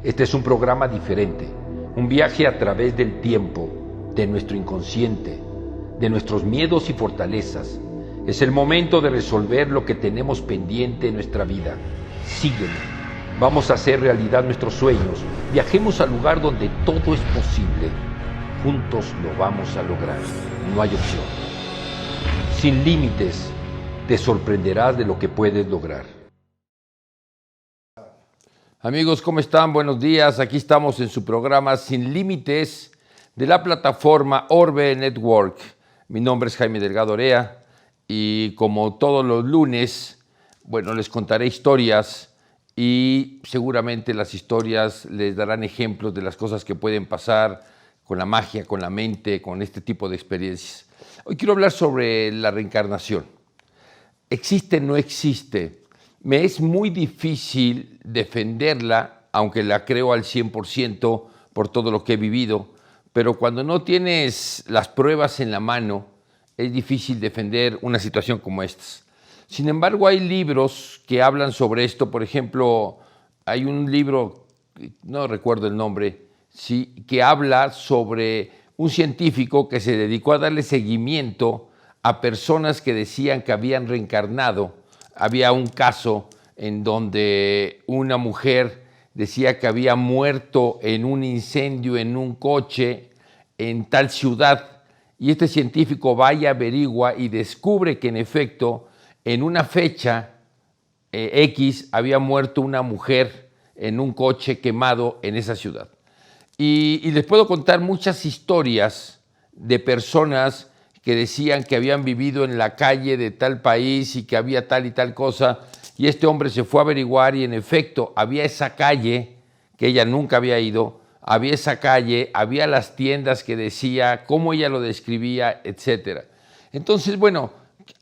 Este es un programa diferente, un viaje a través del tiempo, de nuestro inconsciente, de nuestros miedos y fortalezas. Es el momento de resolver lo que tenemos pendiente en nuestra vida. Sígueme. Vamos a hacer realidad nuestros sueños. Viajemos al lugar donde todo es posible. Juntos lo vamos a lograr. No hay opción. Sin límites, te sorprenderás de lo que puedes lograr. Amigos, ¿cómo están? Buenos días. Aquí estamos en su programa Sin Límites de la plataforma Orbe Network. Mi nombre es Jaime Delgado Orea y como todos los lunes, les contaré historias y seguramente las historias les darán ejemplos de las cosas que pueden pasar con la magia, con la mente, con este tipo de experiencias. Hoy quiero hablar sobre la reencarnación. ¿Existe o no existe? Me es muy difícil defenderla, aunque la creo al 100% por todo lo que he vivido, pero cuando no tienes las pruebas en la mano, es difícil defender una situación como esta. Sin embargo, hay libros que hablan sobre esto. Por ejemplo, hay un libro, no recuerdo el nombre, sí, que habla sobre un científico que se dedicó a darle seguimiento a personas que decían que habían reencarnado. Había un caso en donde una mujer decía que había muerto en un incendio en un coche en tal ciudad, y este científico va y averigua y descubre que en efecto en una fecha X había muerto una mujer en un coche quemado en esa ciudad. Y les puedo contar muchas historias de personas que decían que habían vivido en la calle de tal país y que había tal y tal cosa, y este hombre se fue a averiguar y en efecto había esa calle que ella nunca había ido, había esa calle, había las tiendas que decía, cómo ella lo describía, etc. Entonces,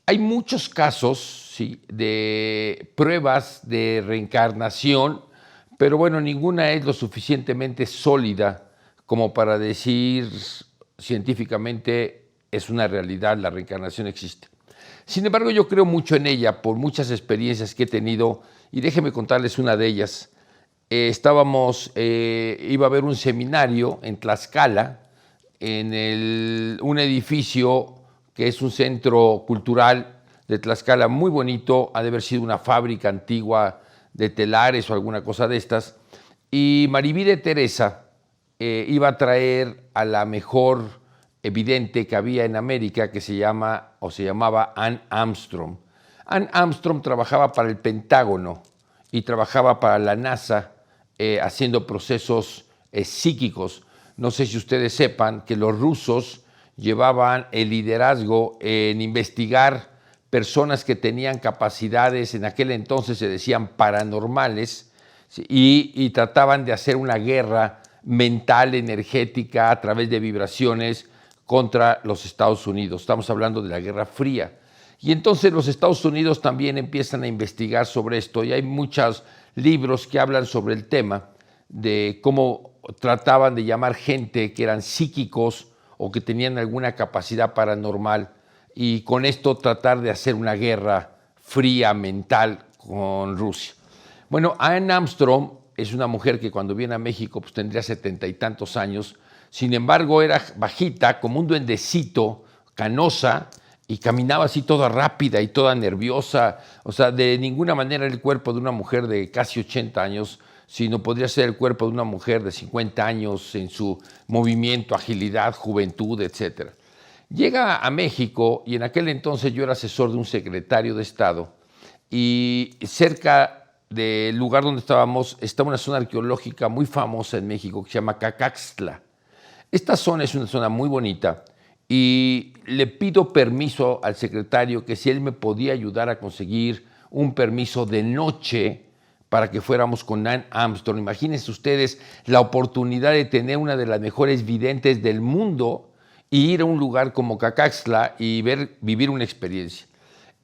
hay muchos casos, ¿sí?, de pruebas de reencarnación, pero ninguna es lo suficientemente sólida como para decir científicamente es una realidad, la reencarnación existe. Sin embargo, yo creo mucho en ella por muchas experiencias que he tenido y déjenme contarles una de ellas. Iba a haber un seminario en Tlaxcala, en un edificio que es un centro cultural de Tlaxcala muy bonito, ha de haber sido una fábrica antigua de telares o alguna cosa de estas, y Maribí de Teresa iba a traer a la mejor evidente que había en América, que se llamaba Ann Armstrong. Ann Armstrong trabajaba para el Pentágono y trabajaba para la NASA haciendo procesos psíquicos. No sé si ustedes sepan que los rusos llevaban el liderazgo en investigar personas que tenían capacidades, en aquel entonces se decían paranormales, ¿sí?, y trataban de hacer una guerra mental, energética, a través de vibraciones contra los Estados Unidos. Estamos hablando de la Guerra Fría. Y entonces los Estados Unidos también empiezan a investigar sobre esto y hay muchos libros que hablan sobre el tema de cómo trataban de llamar gente que eran psíquicos o que tenían alguna capacidad paranormal y con esto tratar de hacer una guerra fría mental con Rusia. Ann Armstrong es una mujer que cuando viene a México pues tendría 70 y tantos años. Sin embargo, era bajita, como un duendecito, canosa, y caminaba así toda rápida y toda nerviosa. O sea, de ninguna manera era el cuerpo de una mujer de casi 80 años, sino podría ser el cuerpo de una mujer de 50 años en su movimiento, agilidad, juventud, etc. Llega a México y en aquel entonces yo era asesor de un secretario de Estado y cerca del lugar donde estábamos está una zona arqueológica muy famosa en México que se llama Cacaxtla. Esta zona es una zona muy bonita y le pido permiso al secretario que si él me podía ayudar a conseguir un permiso de noche para que fuéramos con Ann Armstrong. Imagínense ustedes la oportunidad de tener una de las mejores videntes del mundo y ir a un lugar como Cacaxtla y vivir una experiencia.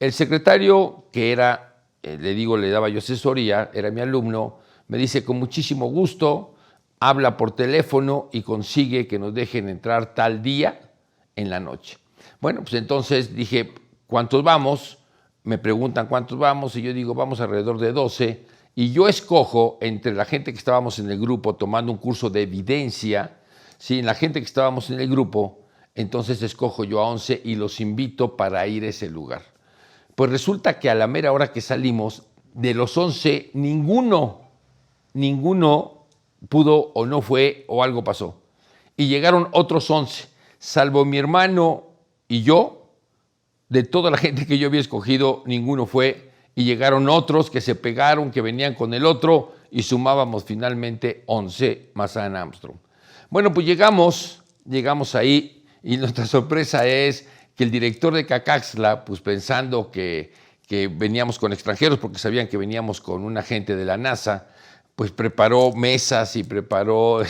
El secretario, que era, le daba yo asesoría, era mi alumno, me dice con muchísimo gusto, habla por teléfono y consigue que nos dejen entrar tal día en la noche. Pues entonces dije, ¿cuántos vamos? Me preguntan cuántos vamos y yo digo, vamos alrededor de 12 y yo escojo entre la gente que estábamos en el grupo tomando un curso de evidencia, ¿sí? La gente que estábamos en el grupo, entonces escojo yo a 11 y los invito para ir a ese lugar. Pues resulta que a la mera hora que salimos, de los 11, ninguno pudo o no fue o algo pasó. Y llegaron otros 11, salvo mi hermano y yo, de toda la gente que yo había escogido, ninguno fue. Y llegaron otros que se pegaron, que venían con el otro, y sumábamos finalmente 11 más a Ann Armstrong. Bueno, pues llegamos ahí, y nuestra sorpresa es que el director de Cacaxtla, pues pensando que veníamos con extranjeros, porque sabían que veníamos con un agente de la NASA, pues preparó mesas y preparó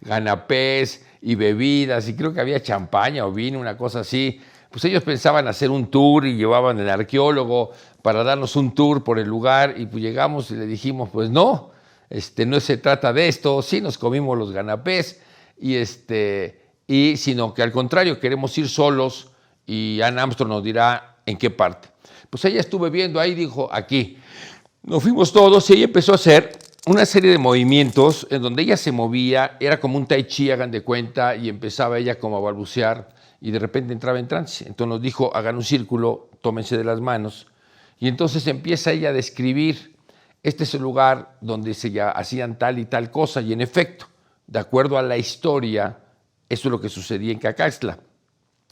ganapés y bebidas, y creo que había champaña o vino, una cosa así. Pues ellos pensaban hacer un tour y llevaban el arqueólogo para darnos un tour por el lugar, y pues llegamos y le dijimos, pues no se trata de esto, sí nos comimos los ganapés, sino que al contrario, queremos ir solos y Ann Armstrong nos dirá en qué parte. Pues ella estuve viendo ahí, dijo, aquí. Nos fuimos todos y ella empezó a hacer una serie de movimientos en donde ella se movía, era como un tai chi, hagan de cuenta, y empezaba ella como a balbucear y de repente entraba en trance. Entonces nos dijo, hagan un círculo, tómense de las manos, y entonces empieza ella a describir, este es el lugar donde se hacían tal y tal cosa, y en efecto, de acuerdo a la historia, eso es lo que sucedía en Cacaxtla.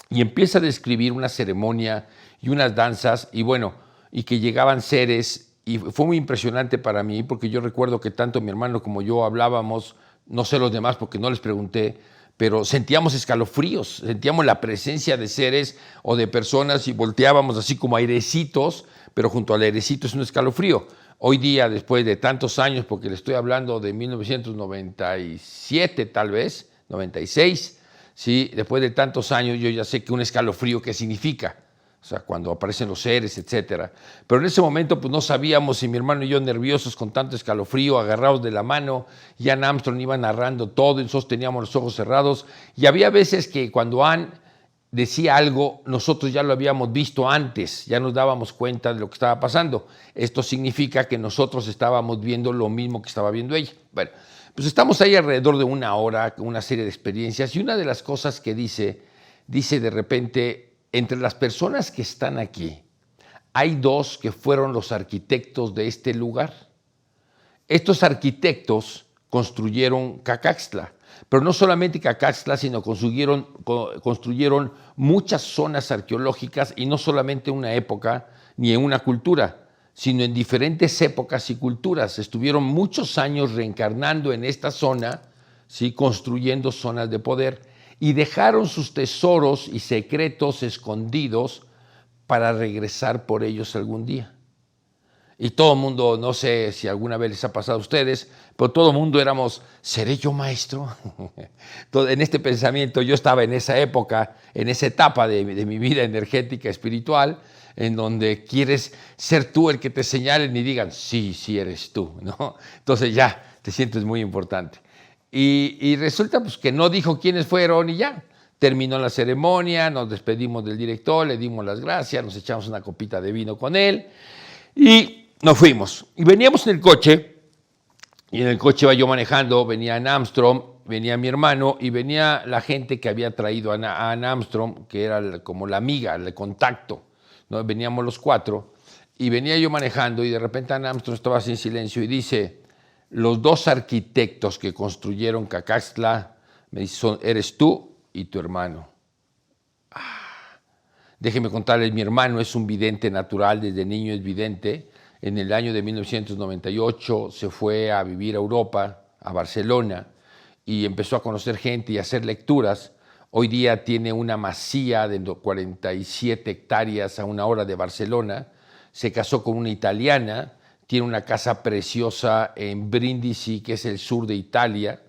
Y empieza a describir una ceremonia y unas danzas, y bueno, y que llegaban seres, y fue muy impresionante para mí, porque yo recuerdo que tanto mi hermano como yo hablábamos, no sé los demás porque no les pregunté, pero sentíamos escalofríos, sentíamos la presencia de seres o de personas y volteábamos así como airecitos, pero junto al airecito es un escalofrío. Hoy día, después de tantos años, porque le estoy hablando de 1997 tal vez, 96, ¿sí? Después de tantos años yo ya sé que un escalofrío, ¿qué significa? O sea, cuando aparecen los seres, etcétera. Pero en ese momento pues no sabíamos, y mi hermano y yo nerviosos con tanto escalofrío, agarrados de la mano, y Ann Armstrong iba narrando todo, y nosotros teníamos los ojos cerrados, y había veces que cuando Ann decía algo, nosotros ya lo habíamos visto antes, ya nos dábamos cuenta de lo que estaba pasando. Esto significa que nosotros estábamos viendo lo mismo que estaba viendo ella. Bueno, pues estamos ahí alrededor de una hora, con una serie de experiencias, y una de las cosas que dice de repente, entre las personas que están aquí, hay dos que fueron los arquitectos de este lugar. Estos arquitectos construyeron Cacaxtla, pero no solamente Cacaxtla, sino construyeron muchas zonas arqueológicas, y no solamente en una época ni en una cultura, sino en diferentes épocas y culturas. Estuvieron muchos años reencarnando en esta zona, ¿sí? Construyendo zonas de poder, y dejaron sus tesoros y secretos escondidos para regresar por ellos algún día. Y todo el mundo, no sé si alguna vez les ha pasado a ustedes, pero todo el mundo éramos, ¿seré yo maestro? En este pensamiento, yo estaba en esa época, en esa etapa de mi vida energética, espiritual, en donde quieres ser tú el que te señalen y digan, sí, sí eres tú, ¿no? Entonces ya te sientes muy importante. Y resulta pues, que no dijo quiénes fueron y ya. Terminó la ceremonia, nos despedimos del director, le dimos las gracias, nos echamos una copita de vino con él y nos fuimos. Y veníamos en el coche, y en el coche iba yo manejando, venía Ann Armstrong, venía mi hermano y venía la gente que había traído a Ann Armstrong, que era como la amiga, el contacto, ¿no? Veníamos los cuatro y venía yo manejando, y de repente Ann Armstrong estaba así en silencio y dice, los dos arquitectos que construyeron Cacaxtla, me dice, eres tú y tu hermano. Déjeme contarles, mi hermano es un vidente natural, desde niño es vidente. En el año de 1998 se fue a vivir a Europa, a Barcelona, y empezó a conocer gente y a hacer lecturas. Hoy día tiene una masía de 47 hectáreas a una hora de Barcelona. Se casó con una italiana, tiene una casa preciosa en Brindisi, que es el sur de Italia,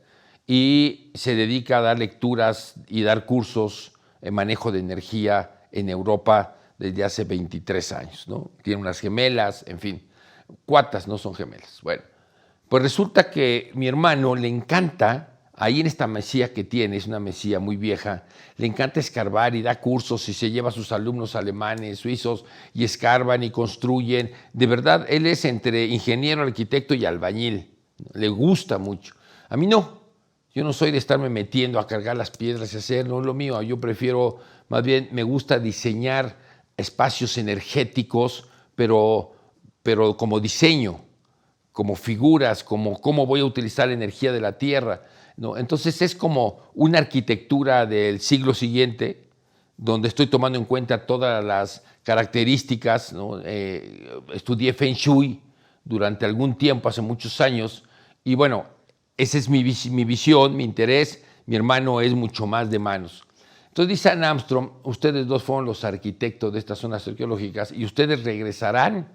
y se dedica a dar lecturas y dar cursos en manejo de energía en Europa desde hace 23 años, ¿no? Tiene unas gemelas, en fin, cuatas, no son gemelas. Bueno, pues resulta que mi hermano le encanta ahí en esta mesía que tiene, es una mesía muy vieja, le encanta escarbar y da cursos y se lleva a sus alumnos alemanes, suizos, y escarban y construyen. De verdad, él es entre ingeniero, arquitecto y albañil. Le gusta mucho. A mí no. Yo no soy de estarme metiendo a cargar las piedras y hacer, no es lo mío. Yo prefiero, más bien, me gusta diseñar espacios energéticos, pero como diseño, como figuras, como cómo voy a utilizar la energía de la Tierra, ¿no? Entonces es como una arquitectura del siglo siguiente, donde estoy tomando en cuenta todas las características, ¿no? Estudié Feng Shui durante algún tiempo, hace muchos años, y bueno, esa es mi visión, mi interés. Mi hermano es mucho más de manos. Entonces dice Anne Armstrong, ustedes dos fueron los arquitectos de estas zonas arqueológicas y ustedes regresarán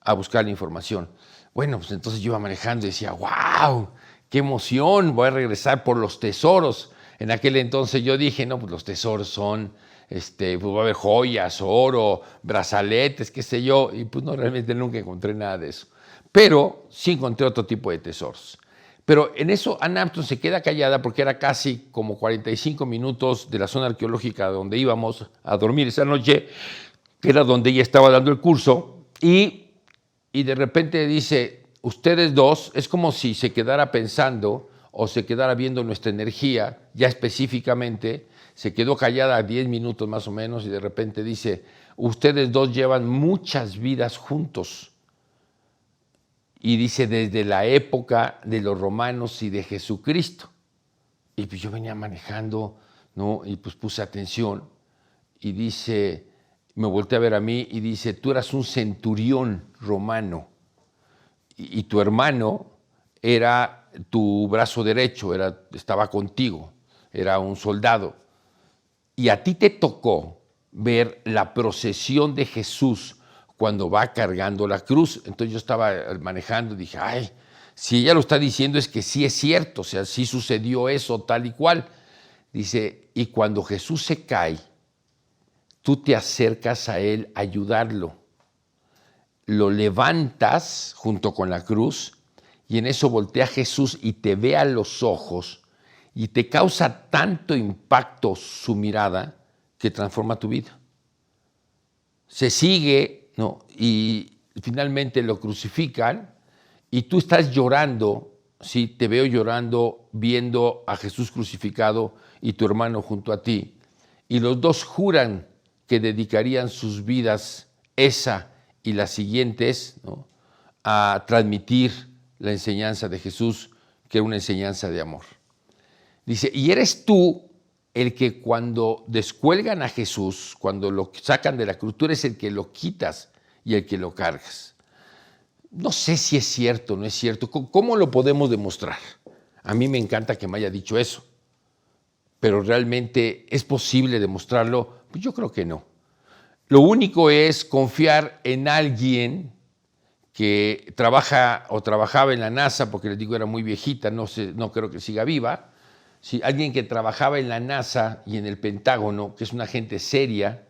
a buscar la información. Bueno, pues entonces yo iba manejando y decía, wow, qué emoción, voy a regresar por los tesoros. En aquel entonces yo dije, no, pues los tesoros son, pues va a haber joyas, oro, brazaletes, qué sé yo, y pues no, realmente nunca encontré nada de eso. Pero sí encontré otro tipo de tesoros. Pero en eso Anne Armstrong se queda callada porque era casi como 45 minutos de la zona arqueológica donde íbamos a dormir esa noche, que era donde ella estaba dando el curso, y de repente dice, ustedes dos, es como si se quedara pensando o se quedara viendo nuestra energía, ya específicamente, se quedó callada 10 minutos más o menos y de repente dice, ustedes dos llevan muchas vidas juntos. Y dice, desde la época de los romanos y de Jesucristo. Y pues yo venía manejando, ¿no? Y pues puse atención y dice, me volteé a ver a mí y dice, tú eras un centurión romano y tu hermano era tu brazo derecho, estaba contigo, era un soldado. Y a ti te tocó ver la procesión de Jesús cuando va cargando la cruz. Entonces yo estaba manejando y dije, ay, si ella lo está diciendo es que sí es cierto, o sea, sí sucedió eso tal y cual. Dice, y cuando Jesús se cae, tú te acercas a él a ayudarlo. Lo levantas junto con la cruz y en eso voltea Jesús y te ve a los ojos y te causa tanto impacto su mirada que transforma tu vida. Se sigue, ¿no? Y finalmente lo crucifican y tú estás llorando, sí, te veo llorando viendo a Jesús crucificado y tu hermano junto a ti. Y los dos juran que dedicarían sus vidas, esa y las siguientes, ¿no?, a transmitir la enseñanza de Jesús, que era una enseñanza de amor. Dice, y eres tú el que cuando descuelgan a Jesús, cuando lo sacan de la cruz, tú eres el que lo quitas y el que lo cargas. No sé si es cierto o no es cierto. ¿Cómo lo podemos demostrar? A mí me encanta que me haya dicho eso, pero realmente ¿es posible demostrarlo? Pues yo creo que no. Lo único es confiar en alguien que trabaja o trabajaba en la NASA, porque les digo era muy viejita, no creo que siga viva. Sí, alguien que trabajaba en la NASA y en el Pentágono, que es una gente seria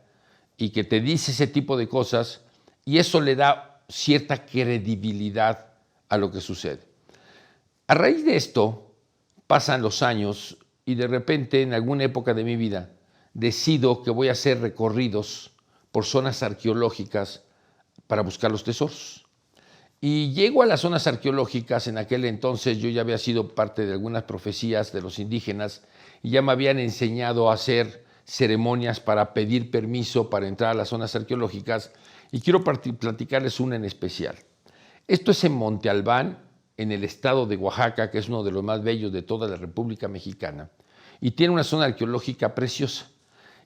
y que te dice ese tipo de cosas, y eso le da cierta credibilidad a lo que sucede. A raíz de esto, pasan los años y de repente, en alguna época de mi vida, decido que voy a hacer recorridos por zonas arqueológicas para buscar los tesoros. Y llego a las zonas arqueológicas. En aquel entonces yo ya había sido parte de algunas profecías de los indígenas y ya me habían enseñado a hacer ceremonias para pedir permiso para entrar a las zonas arqueológicas, y quiero platicarles una en especial. Esto es en Monte Albán, en el estado de Oaxaca, que es uno de los más bellos de toda la República Mexicana, y tiene una zona arqueológica preciosa.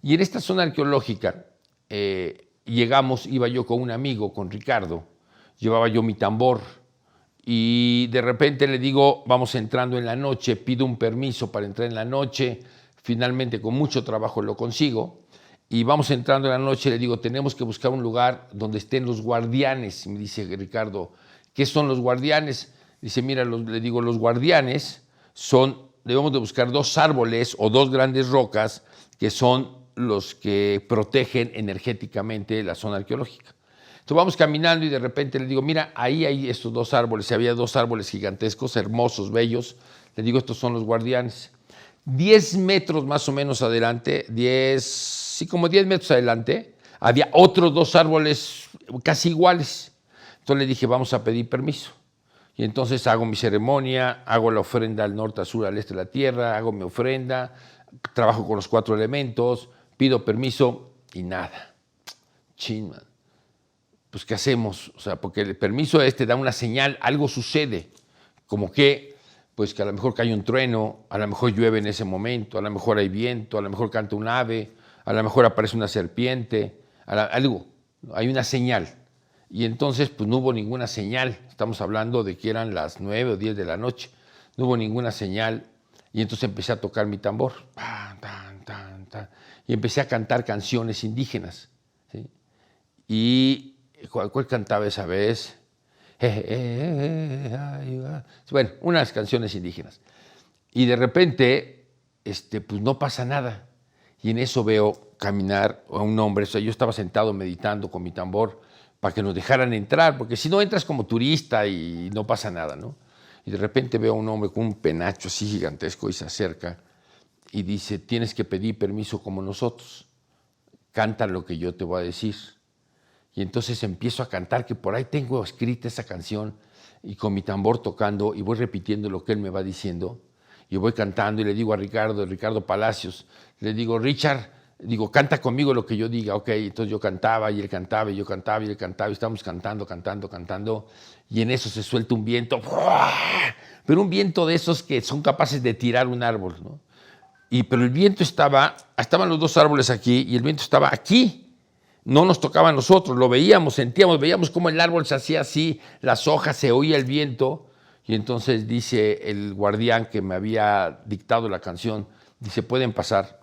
Y en esta zona arqueológica llegamos, iba yo con un amigo, con Ricardo, llevaba yo mi tambor y de repente le digo, vamos entrando en la noche, pido un permiso para entrar en la noche, finalmente con mucho trabajo lo consigo y vamos entrando en la noche, le digo, tenemos que buscar un lugar donde estén los guardianes. Y me dice Ricardo, ¿qué son los guardianes? Dice, mira, le digo, los guardianes debemos de buscar dos árboles o dos grandes rocas que son los que protegen energéticamente la zona arqueológica. Entonces vamos caminando y de repente le digo, mira, ahí hay estos dos árboles. Había dos árboles gigantescos, hermosos, bellos. Le digo, estos son los guardianes. 10 metros más o menos adelante, como 10 metros adelante, había otros dos árboles casi iguales. Entonces le dije, vamos a pedir permiso. Y entonces hago mi ceremonia, hago la ofrenda al norte, al sur, al este de la tierra, hago mi ofrenda, trabajo con los 4 elementos, pido permiso y nada. Chin, man. Pues, ¿qué hacemos? O sea, porque el permiso da una señal, algo sucede, como que, pues que a lo mejor cae un trueno, a lo mejor llueve en ese momento, a lo mejor hay viento, a lo mejor canta un ave, a lo mejor aparece una serpiente, algo, hay una señal. Y entonces, pues no hubo ninguna señal. Estamos hablando de que eran las 9 o 10 de la noche. No hubo ninguna señal. Y entonces empecé a tocar mi tambor. Tan, tan, tan, tan, y empecé a cantar canciones indígenas. ¿Sí? Y ¿cuál cantaba esa vez? Bueno, unas canciones indígenas. Y de repente, pues no pasa nada. Y en eso veo caminar a un hombre. O sea, yo estaba sentado meditando con mi tambor para que nos dejaran entrar, porque si no entras como turista y no pasa nada, ¿no? Y de repente veo a un hombre con un penacho así gigantesco y se acerca y dice, tienes que pedir permiso como nosotros, canta lo que yo te voy a decir. Y entonces empiezo a cantar, que por ahí tengo escrita esa canción, y con mi tambor tocando, y voy repitiendo lo que él me va diciendo, y voy cantando, y le digo a Ricardo Palacios, le digo, Richard, canta conmigo lo que yo diga, ok. Entonces yo cantaba, y él cantaba, y yo cantaba, y él cantaba, y estábamos cantando, y en eso se suelta un viento, pero un viento de esos que son capaces de tirar un árbol, ¿no? Pero el viento estaban los dos árboles aquí, y el viento estaba aquí. No nos tocaba a nosotros, lo veíamos, veíamos cómo el árbol se hacía así, las hojas, se oía el viento, y entonces dice el guardián que me había dictado la canción, dice, pueden pasar.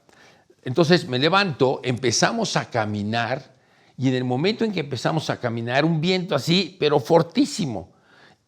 Entonces me levanto, empezamos a caminar, y en el momento en que empezamos a caminar, un viento así, pero fortísimo,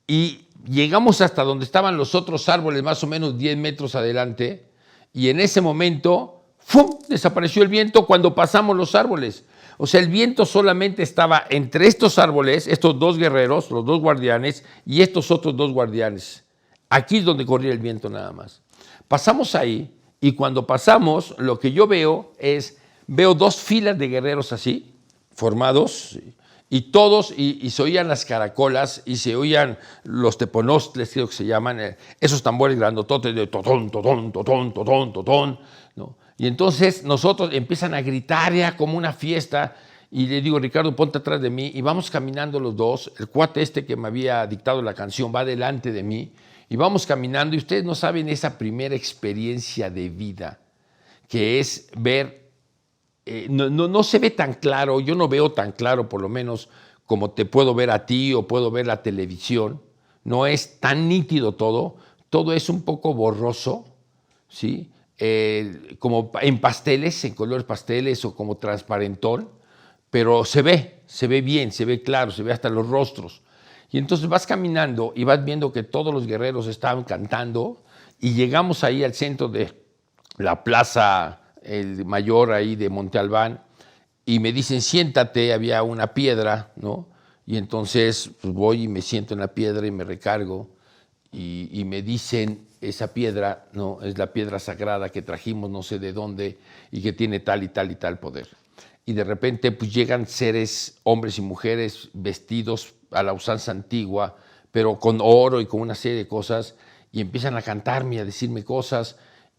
y llegamos hasta donde estaban los otros árboles, más o menos 10 metros adelante, y en ese momento, ¡fum!, desapareció el viento cuando pasamos los árboles. O sea, el viento solamente estaba entre estos árboles, estos dos guerreros, los dos guardianes, y estos otros dos guardianes. Aquí es donde corría el viento nada más. Pasamos ahí, y cuando pasamos, lo que yo veo dos filas de guerreros así, formados, y todos, y se oían las caracolas, y se oían los teponostles, creo que se llaman, esos tambores grandototes de totón, totón, totón, totón, totón, ¿no? Y entonces nosotros empiezan a gritar ya como una fiesta, y le digo, Ricardo, ponte atrás de mí, y vamos caminando los dos, el cuate que me había dictado la canción va delante de mí, y vamos caminando, y ustedes no saben esa primera experiencia de vida, que es ver, no se ve tan claro, yo no veo tan claro por lo menos como te puedo ver a ti o puedo ver la televisión, no es tan nítido todo es un poco borroso, ¿sí? Como en pasteles, en colores pasteles o como transparentón, pero se ve bien, se ve claro, se ve hasta los rostros. Y entonces vas caminando y vas viendo que todos los guerreros estaban cantando y llegamos ahí al centro de la plaza el mayor ahí de Monte Albán y me dicen, siéntate, había una piedra, ¿no? Y entonces pues voy y me siento en la piedra y me recargo y me dicen, esa piedra, no, es la piedra sagrada que trajimos no sé de dónde y que tiene tal y tal y tal poder. Y de repente pues llegan seres, hombres y mujeres, vestidos a la usanza antigua, pero con oro y con una serie de cosas, y empiezan a cantarme, a decirme cosas,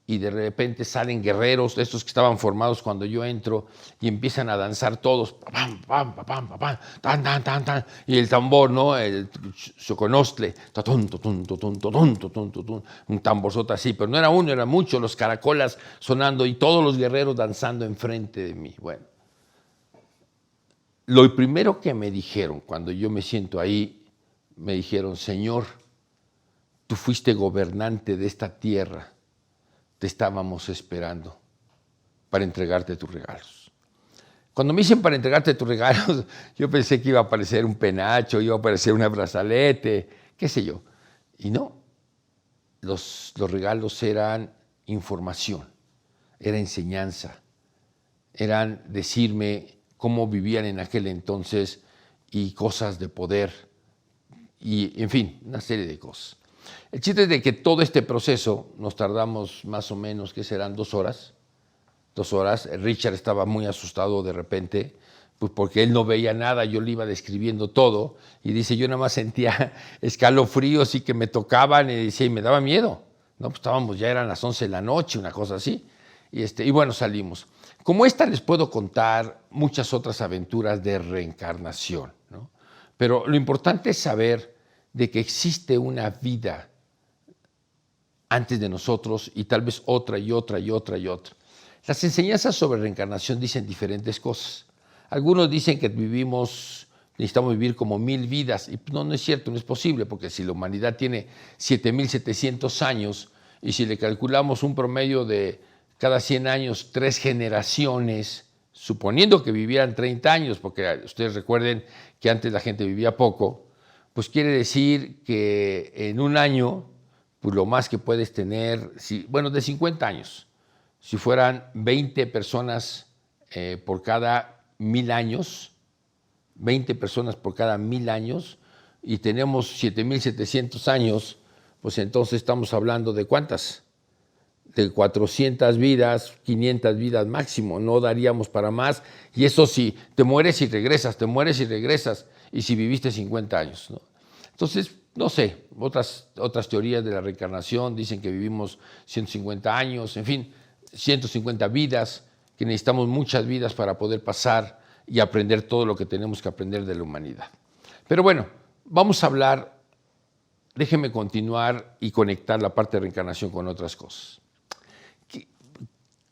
y de repente salen guerreros, estos que estaban formados cuando yo entro, y empiezan a danzar todos, pam, pam, pam, pam, pam, tan, tan, tan, tan, y el tambor, ¿no? El xoconostle, tatun, tatun, tatun, tatun, tatun, tatun, un tamborzota así, pero no era uno, eran muchos, los caracolas sonando y todos los guerreros danzando enfrente de mí. Bueno, lo primero que me dijeron cuando yo me siento ahí, me dijeron, Señor, tú fuiste gobernante de esta tierra, te estábamos esperando para entregarte tus regalos. Cuando me dicen para entregarte tus regalos, yo pensé que iba a aparecer un penacho, iba a aparecer un brazalete, qué sé yo. Y no, los regalos eran información, era enseñanza, eran decirme cómo vivían en aquel entonces y cosas de poder y, en fin, una serie de cosas. El chiste es de que todo este proceso nos tardamos más o menos, ¿qué serán? 2 horas. 2 horas. Richard estaba muy asustado de repente, pues porque él no veía nada, yo le iba describiendo todo, y dice, yo nada más sentía escalofríos y que me tocaban, y decía, y me daba miedo. No, pues estábamos, ya eran las 11 de la noche, una cosa así, y bueno, salimos. Como esta les puedo contar muchas otras aventuras de reencarnación, ¿no? Pero lo importante es saber de que existe una vida antes de nosotros y tal vez otra y otra y otra y otra. Las enseñanzas sobre reencarnación dicen diferentes cosas. Algunos dicen que necesitamos vivir como 1000 vidas, y no es cierto, no es posible, porque si la humanidad tiene 7700 años, y si le calculamos un promedio de cada 100 años, 3 generaciones, suponiendo que vivieran 30 años, porque ustedes recuerden que antes la gente vivía poco, pues quiere decir que en un año, pues lo más que puedes tener, de 50 años, si fueran 20 personas por cada 1000 años, 20 personas por cada 1000 años, y tenemos 7700 años, pues entonces estamos hablando de ¿cuántas? De 400 vidas, 500 vidas máximo, no daríamos para más, y eso sí, te mueres y regresas, y si viviste 50 años, ¿no? Entonces, no sé, otras teorías de la reencarnación dicen que vivimos 150 años, en fin, 150 vidas, que necesitamos muchas vidas para poder pasar y aprender todo lo que tenemos que aprender de la humanidad. Pero bueno, vamos a hablar, déjenme continuar y conectar la parte de reencarnación con otras cosas.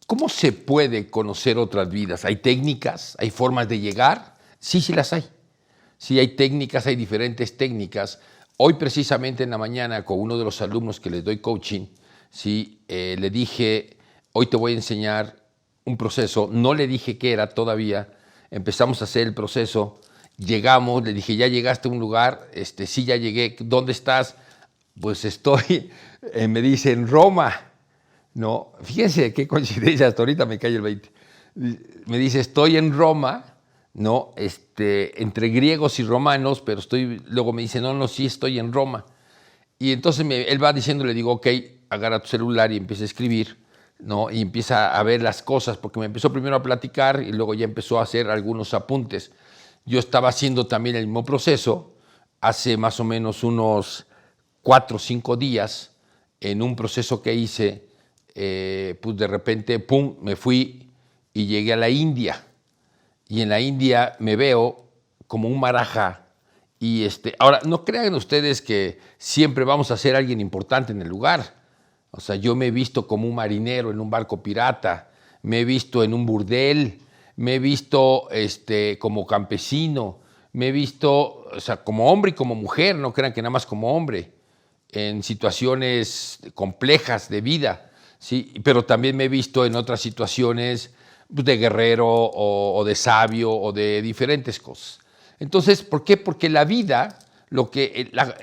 ¿Cómo se puede conocer otras vidas? ¿Hay técnicas? ¿Hay formas de llegar? Sí, sí las hay. Sí, hay técnicas, hay diferentes técnicas. Hoy precisamente en la mañana con uno de los alumnos que les doy coaching, sí, le dije, hoy te voy a enseñar un proceso, no le dije qué era todavía, empezamos a hacer el proceso, llegamos, le dije, ¿ya llegaste a un lugar? Sí, ya llegué, ¿dónde estás? Pues estoy, me dice, en Roma. No, fíjense qué coincidencia, hasta ahorita me cae el 20. Me dice, estoy en Roma, ¿no? Entre griegos y romanos, pero luego me dice, no, sí estoy en Roma. Y entonces él va diciendo, le digo, ok, agarra tu celular y empieza a escribir, ¿no? Y empieza a ver las cosas, porque me empezó primero a platicar y luego ya empezó a hacer algunos apuntes. Yo estaba haciendo también el mismo proceso hace más o menos unos 4 o 5 días, en un proceso que hice, pues de repente, pum, me fui y llegué a la India. Y en la India me veo como un marajá. Y ahora, no crean ustedes que siempre vamos a ser alguien importante en el lugar. O sea, yo me he visto como un marinero en un barco pirata, me he visto en un burdel, me he visto como campesino, me he visto, o sea, como hombre y como mujer, no crean que nada más como hombre, en situaciones complejas de vida, ¿sí? Pero también me he visto en otras situaciones de guerrero o de sabio o de diferentes cosas. Entonces, ¿por qué? Porque la vida,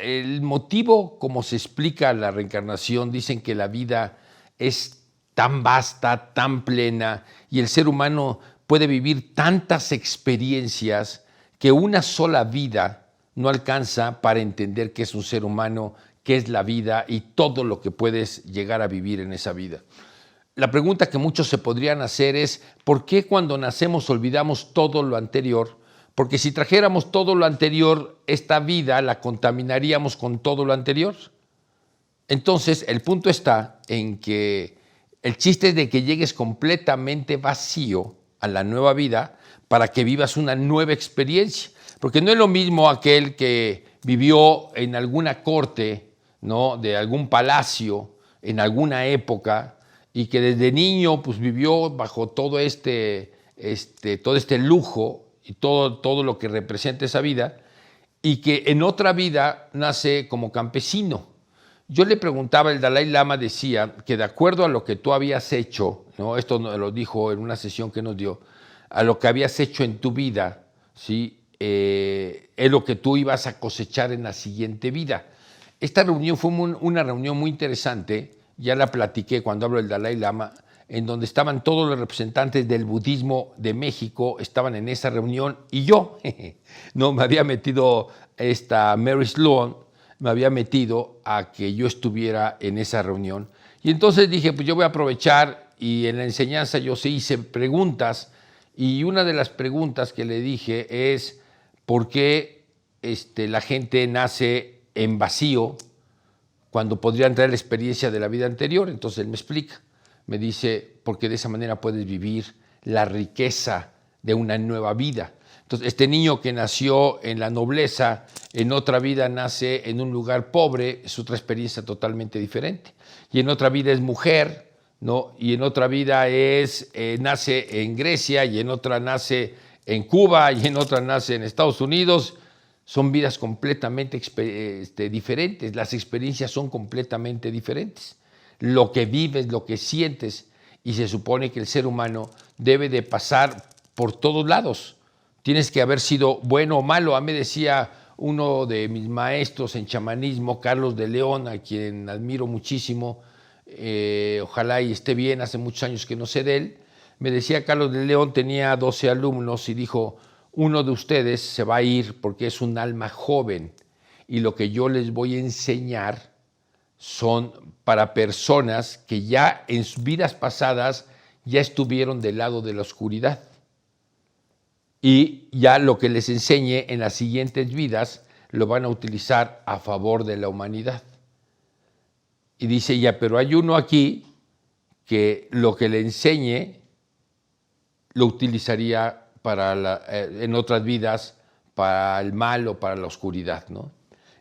el motivo como se explica la reencarnación, dicen que la vida es tan vasta, tan plena, y el ser humano puede vivir tantas experiencias que una sola vida no alcanza para entender qué es un ser humano, qué es la vida y todo lo que puedes llegar a vivir en esa vida. La pregunta que muchos se podrían hacer es, ¿por qué cuando nacemos olvidamos todo lo anterior? Porque si trajéramos todo lo anterior, esta vida la contaminaríamos con todo lo anterior. Entonces, el punto está en que el chiste es de que llegues completamente vacío a la nueva vida para que vivas una nueva experiencia. Porque no es lo mismo aquel que vivió en alguna corte, ¿no?, de algún palacio en alguna época y que desde niño pues vivió bajo todo este lujo y todo lo que representa esa vida, y que en otra vida nace como campesino. Yo le preguntaba, el Dalai Lama decía que de acuerdo a lo que tú habías hecho, ¿no?, esto lo dijo en una sesión que nos dio, a lo que habías hecho en tu vida, ¿sí?, es lo que tú ibas a cosechar en la siguiente vida. Esta reunión fue una reunión muy interesante, ya la platiqué cuando hablo del Dalai Lama, en donde estaban todos los representantes del budismo de México, estaban en esa reunión, y yo, no me había metido esta Mary Sloan, me había metido a que yo estuviera en esa reunión. Y entonces dije, pues yo voy a aprovechar, y en la enseñanza yo se hice preguntas, y una de las preguntas que le dije es, ¿por qué la gente nace en vacío cuando podrían traer la experiencia de la vida anterior? Entonces él me explica, me dice, porque de esa manera puedes vivir la riqueza de una nueva vida. Entonces, este niño que nació en la nobleza, en otra vida nace en un lugar pobre, es otra experiencia totalmente diferente. Y en otra vida es mujer, ¿no? Y en otra vida nace en Grecia, y en otra nace en Cuba, y en otra nace en Estados Unidos. Son vidas completamente diferentes, las experiencias son completamente diferentes. Lo que vives, lo que sientes, y se supone que el ser humano debe de pasar por todos lados. Tienes que haber sido bueno o malo. A mí me decía uno de mis maestros en chamanismo, Carlos de León, a quien admiro muchísimo, ojalá y esté bien, hace muchos años que no sé de él, me decía Carlos de León, tenía 12 alumnos y dijo, uno de ustedes se va a ir porque es un alma joven y lo que yo les voy a enseñar son para personas que ya en sus vidas pasadas ya estuvieron del lado de la oscuridad. Y ya lo que les enseñe en las siguientes vidas lo van a utilizar a favor de la humanidad. Y dice, ya, pero hay uno aquí que lo que le enseñe lo utilizaría en otras vidas para el mal o para la oscuridad, ¿no?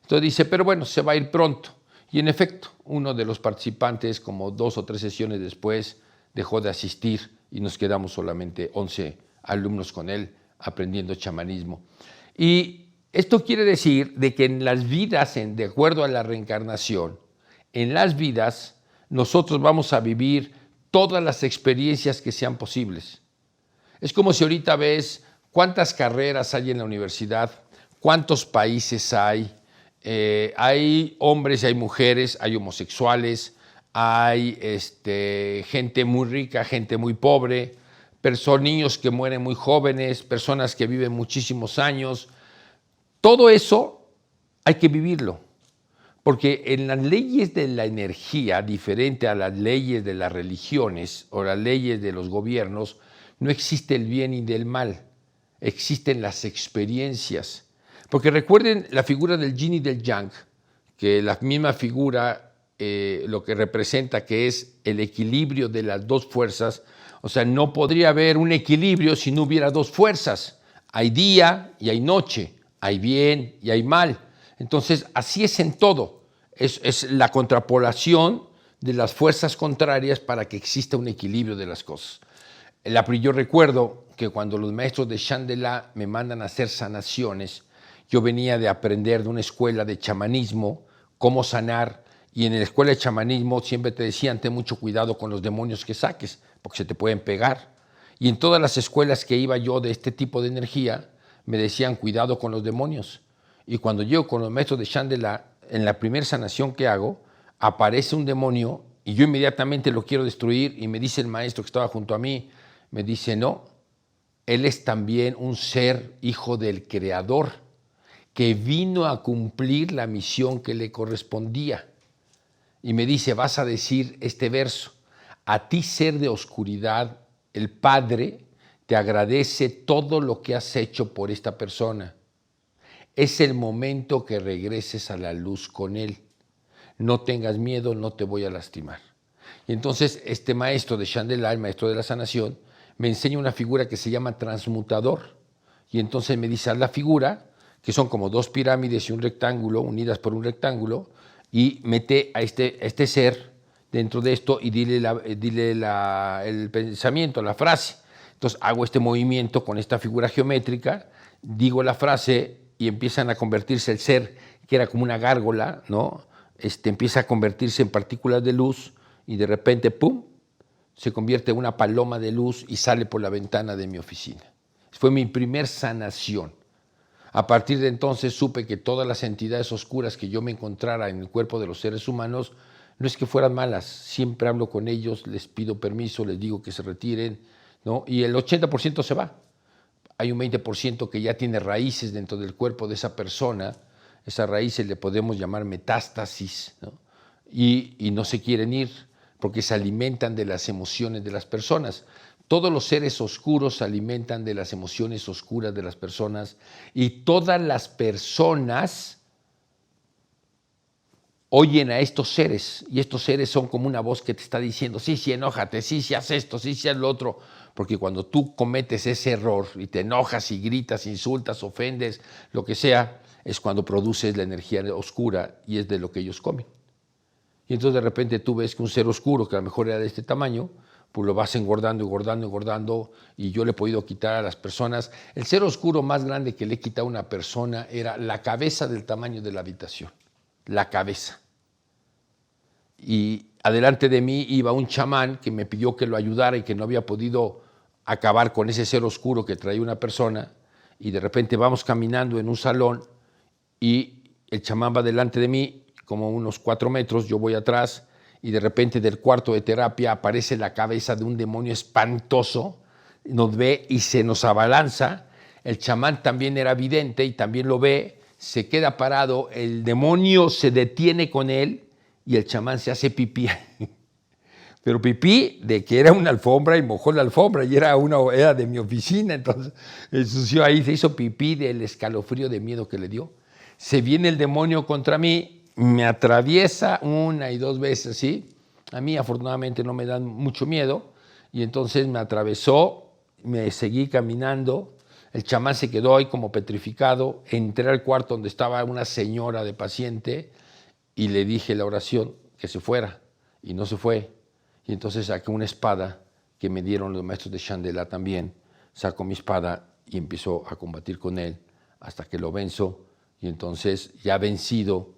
Entonces dice, pero bueno, se va a ir pronto. Y en efecto, uno de los participantes, como 2 o 3 sesiones después, dejó de asistir y nos quedamos solamente 11 alumnos con él aprendiendo chamanismo. Y esto quiere decir de que en las vidas, de acuerdo a la reencarnación, en las vidas nosotros vamos a vivir todas las experiencias que sean posibles. Es como si ahorita ves cuántas carreras hay en la universidad, cuántos países hay hombres y hay mujeres, hay homosexuales, hay gente muy rica, gente muy pobre, niños que mueren muy jóvenes, personas que viven muchísimos años. Todo eso hay que vivirlo, porque en las leyes de la energía, diferente a las leyes de las religiones o las leyes de los gobiernos, no existe el bien y del mal, existen las experiencias. Porque recuerden la figura del yin y del yang, que la misma figura lo que representa que es el equilibrio de las dos fuerzas. O sea, no podría haber un equilibrio si no hubiera dos fuerzas. Hay día y hay noche, hay bien y hay mal. Entonces, así es en todo. Es la contrapolación de las fuerzas contrarias para que exista un equilibrio de las cosas. Yo recuerdo que cuando los maestros de Chandela me mandan a hacer sanaciones, yo venía de aprender de una escuela de chamanismo, cómo sanar, y en la escuela de chamanismo siempre te decían, ten mucho cuidado con los demonios que saques, porque se te pueden pegar. Y en todas las escuelas que iba yo de este tipo de energía, me decían, cuidado con los demonios. Y cuando llego con los maestros de Chandela, en la primera sanación que hago, aparece un demonio y yo inmediatamente lo quiero destruir y me dice el maestro que estaba junto a mí, me dice, no, él es también un ser hijo del Creador que vino a cumplir la misión que le correspondía. Y me dice, vas a decir este verso, a ti ser de oscuridad, el Padre te agradece todo lo que has hecho por esta persona. Es el momento que regreses a la luz con él. No tengas miedo, no te voy a lastimar. Y entonces este maestro de Chandela, el maestro de la sanación, me enseña una figura que se llama transmutador. Y entonces me dice, haz la figura, que son como 2 pirámides y un rectángulo, unidas por un rectángulo, y mete a este ser dentro de esto y dile el pensamiento, la frase. Entonces hago este movimiento con esta figura geométrica, digo la frase y empiezan a convertirse el ser, que era como una gárgola, ¿no? Empieza a convertirse en partículas de luz y de repente, ¡pum!, se convierte en una paloma de luz y sale por la ventana de mi oficina. Fue mi primer sanación. A partir de entonces supe que todas las entidades oscuras que yo me encontrara en el cuerpo de los seres humanos no es que fueran malas, siempre hablo con ellos, les pido permiso, les digo que se retiren, ¿no? Y el 80% se va. Hay un 20% que ya tiene raíces dentro del cuerpo de esa persona, esas raíces le podemos llamar metástasis, ¿no? Y no se quieren ir porque se alimentan de las emociones de las personas. Todos los seres oscuros se alimentan de las emociones oscuras de las personas y todas las personas oyen a estos seres y estos seres son como una voz que te está diciendo, sí, sí, enójate, sí, sí, haz esto, sí, sí, haz lo otro, porque cuando tú cometes ese error y te enojas y gritas, insultas, ofendes, lo que sea, es cuando produces la energía oscura y es de lo que ellos comen. Y entonces de repente tú ves que un ser oscuro, que a lo mejor era de este tamaño, pues lo vas engordando, engordando, engordando, y yo le he podido quitar a las personas. El ser oscuro más grande que le he quitado a una persona era la cabeza del tamaño de la habitación, la cabeza. Y adelante de mí iba un chamán que me pidió que lo ayudara y que no había podido acabar con ese ser oscuro que traía una persona, y de repente vamos caminando en un salón y el chamán va delante de mí, como unos 4 metros, yo voy atrás, y de repente del cuarto de terapia aparece la cabeza de un demonio espantoso, nos ve y se nos abalanza. El chamán también era vidente y también lo ve, se queda parado, el demonio se detiene con él y el chamán se hace pipí. Pero pipí de que era una alfombra y mojó la alfombra y era de mi oficina, entonces ensució ahí, se hizo pipí del escalofrío de miedo que le dio. Se viene el demonio contra mí, me atraviesa 1 y 2 veces, ¿sí? A mí afortunadamente no me dan mucho miedo, y entonces me atravesó, me seguí caminando, el chamán se quedó ahí como petrificado, entré al cuarto donde estaba una señora de paciente y le dije la oración, que se fuera, y no se fue. Y entonces saqué una espada que me dieron los maestros de Chandela también, saco mi espada y empiezo a combatir con él hasta que lo venzo. Y entonces ya vencido,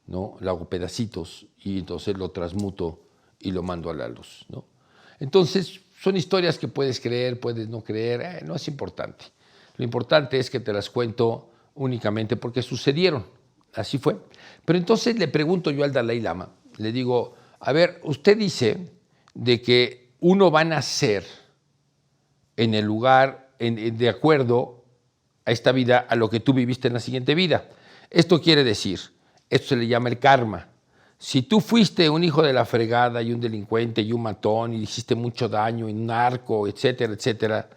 ¿no?, lo hago pedacitos y entonces lo transmuto y lo mando a la luz, ¿no? Entonces son historias que puedes creer, puedes no creer, no es importante. Lo importante es que te las cuento únicamente porque sucedieron, así fue. Pero entonces le pregunto yo al Dalai Lama, le digo, a ver, usted dice de que uno va a nacer en el lugar, de acuerdo a esta vida, a lo que tú viviste en la siguiente vida. Esto quiere decir, esto se le llama el karma. Si tú fuiste un hijo de la fregada y un delincuente y un matón y hiciste mucho daño, y un narco, etcétera, etcétera,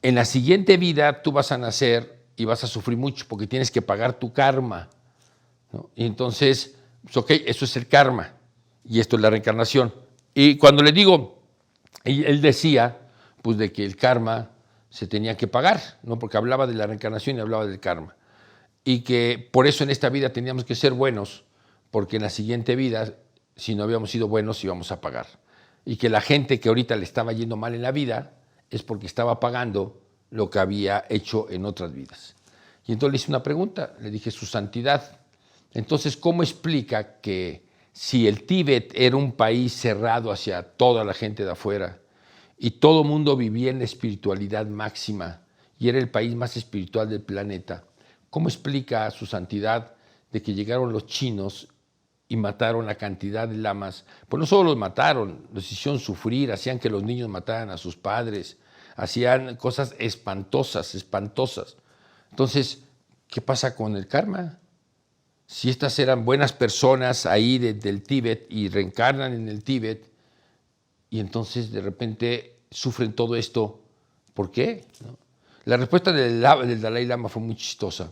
en la siguiente vida tú vas a nacer y vas a sufrir mucho porque tienes que pagar tu karma, ¿no? Y entonces, pues, ok, eso es el karma y esto es la reencarnación. Y cuando le digo, él decía, pues de que el karma se tenía que pagar, ¿no? Porque hablaba de la reencarnación y hablaba del karma. Y que por eso en esta vida teníamos que ser buenos, porque en la siguiente vida, si no habíamos sido buenos, íbamos a pagar. Y que la gente que ahorita le estaba yendo mal en la vida es porque estaba pagando lo que había hecho en otras vidas. Y entonces le hice una pregunta, le dije, su santidad, entonces, ¿cómo explica que si el Tíbet era un país cerrado hacia toda la gente de afuera y todo el mundo vivía en la espiritualidad máxima y era el país más espiritual del planeta, ¿cómo explica su santidad de que llegaron los chinos y mataron a cantidad de lamas? Pues no solo los mataron, los hicieron sufrir, hacían que los niños mataran a sus padres, hacían cosas espantosas, espantosas. Entonces, ¿qué pasa con el karma? Si estas eran buenas personas ahí del Tíbet y reencarnan en el Tíbet y entonces de repente sufren todo esto, ¿por qué? ¿No? La respuesta del Dalai Lama fue muy chistosa,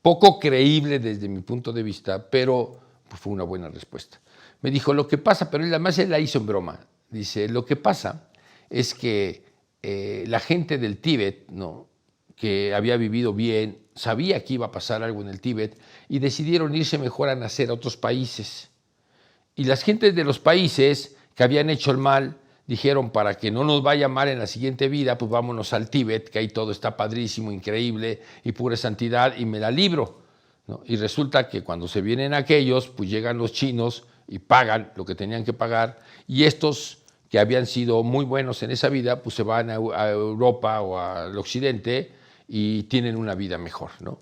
poco creíble desde mi punto de vista, pero pues, fue una buena respuesta. Me dijo, lo que pasa, pero además él la hizo en broma, dice, lo que pasa es que la gente del Tíbet, ¿no?, que había vivido bien, sabía que iba a pasar algo en el Tíbet y decidieron irse mejor a nacer a otros países. Y las gentes de los países que habían hecho el mal dijeron, para que no nos vaya mal en la siguiente vida, pues vámonos al Tíbet, que ahí todo está padrísimo, increíble y pura santidad, y me la libro, ¿no? Y resulta que cuando se vienen aquellos, pues llegan los chinos y pagan lo que tenían que pagar, y estos que habían sido muy buenos en esa vida, pues se van a Europa o al occidente y tienen una vida mejor, ¿no?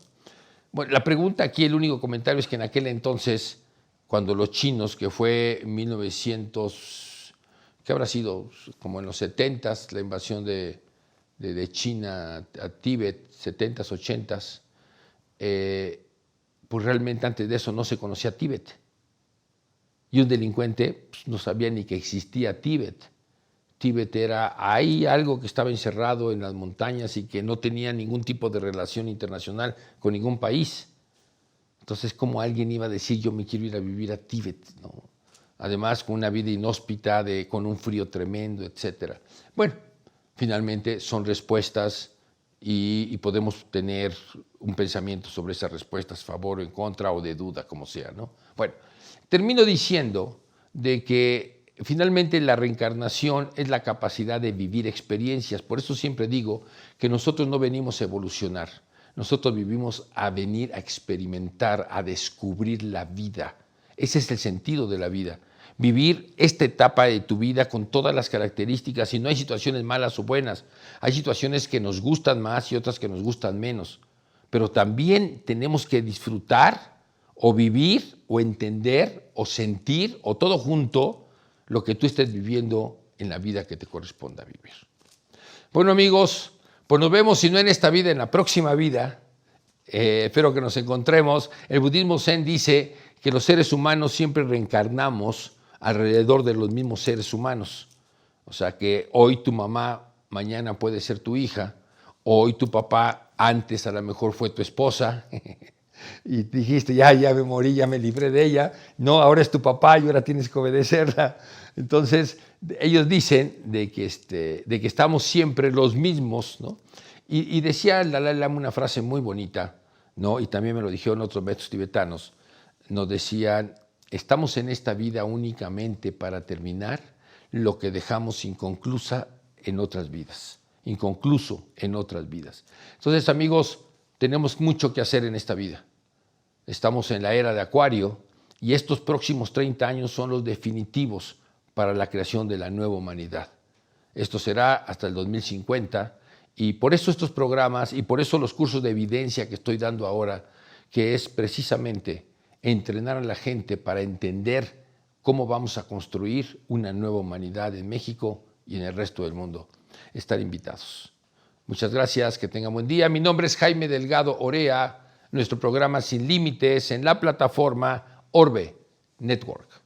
Bueno, la pregunta aquí, el único comentario es que en aquel entonces cuando los chinos, que fue 1900, ¿qué habrá sido? Como en los 70s, la invasión de China a Tíbet, 70s, 80s, pues realmente antes de eso no se conocía Tíbet. Y un delincuente pues, no sabía ni que existía Tíbet. Tíbet era ahí algo que estaba encerrado en las montañas y que no tenía ningún tipo de relación internacional con ningún país. Entonces, ¿cómo alguien iba a decir yo me quiero ir a vivir a Tíbet, ¿no? Además, con una vida inhóspita, con un frío tremendo, etc. Bueno, finalmente son respuestas y podemos tener un pensamiento sobre esas respuestas, favor o en contra o de duda, como sea, ¿no? Bueno, termino diciendo de que finalmente la reencarnación es la capacidad de vivir experiencias. Por eso siempre digo que nosotros no venimos a evolucionar. Nosotros vivimos a venir a experimentar, a descubrir la vida. Ese es el sentido de la vida. Vivir esta etapa de tu vida con todas las características, y no hay situaciones malas o buenas. Hay situaciones que nos gustan más y otras que nos gustan menos. Pero también tenemos que disfrutar o vivir o entender o sentir o todo junto lo que tú estés viviendo en la vida que te corresponda vivir. Bueno, amigos, pues nos vemos, si no en esta vida, en la próxima vida. Espero que nos encontremos. El budismo zen dice que los seres humanos siempre reencarnamos alrededor de los mismos seres humanos. O sea que hoy tu mamá, mañana puede ser tu hija. Hoy tu papá, antes a lo mejor fue tu esposa. Y dijiste, ya me morí, ya me libré de ella. No, ahora es tu papá y ahora tienes que obedecerla. Entonces, ellos dicen de que estamos siempre los mismos, ¿no? Y decía el Dalai Lama una frase muy bonita, ¿no? Y también me lo dijeron otros maestros tibetanos. Nos decían, estamos en esta vida únicamente para terminar lo que dejamos inconcluso en otras vidas. Entonces, amigos, tenemos mucho que hacer en esta vida. Estamos en la era de Acuario y estos próximos 30 años son los definitivos para la creación de la nueva humanidad. Esto será hasta el 2050 y por eso estos programas y por eso los cursos de evidencia que estoy dando ahora, que es precisamente entrenar a la gente para entender cómo vamos a construir una nueva humanidad en México y en el resto del mundo. Están invitados. Muchas gracias, que tengan buen día. Mi nombre es Jaime Delgado Orea, nuestro programa Sin Límites en la plataforma Orbe Network.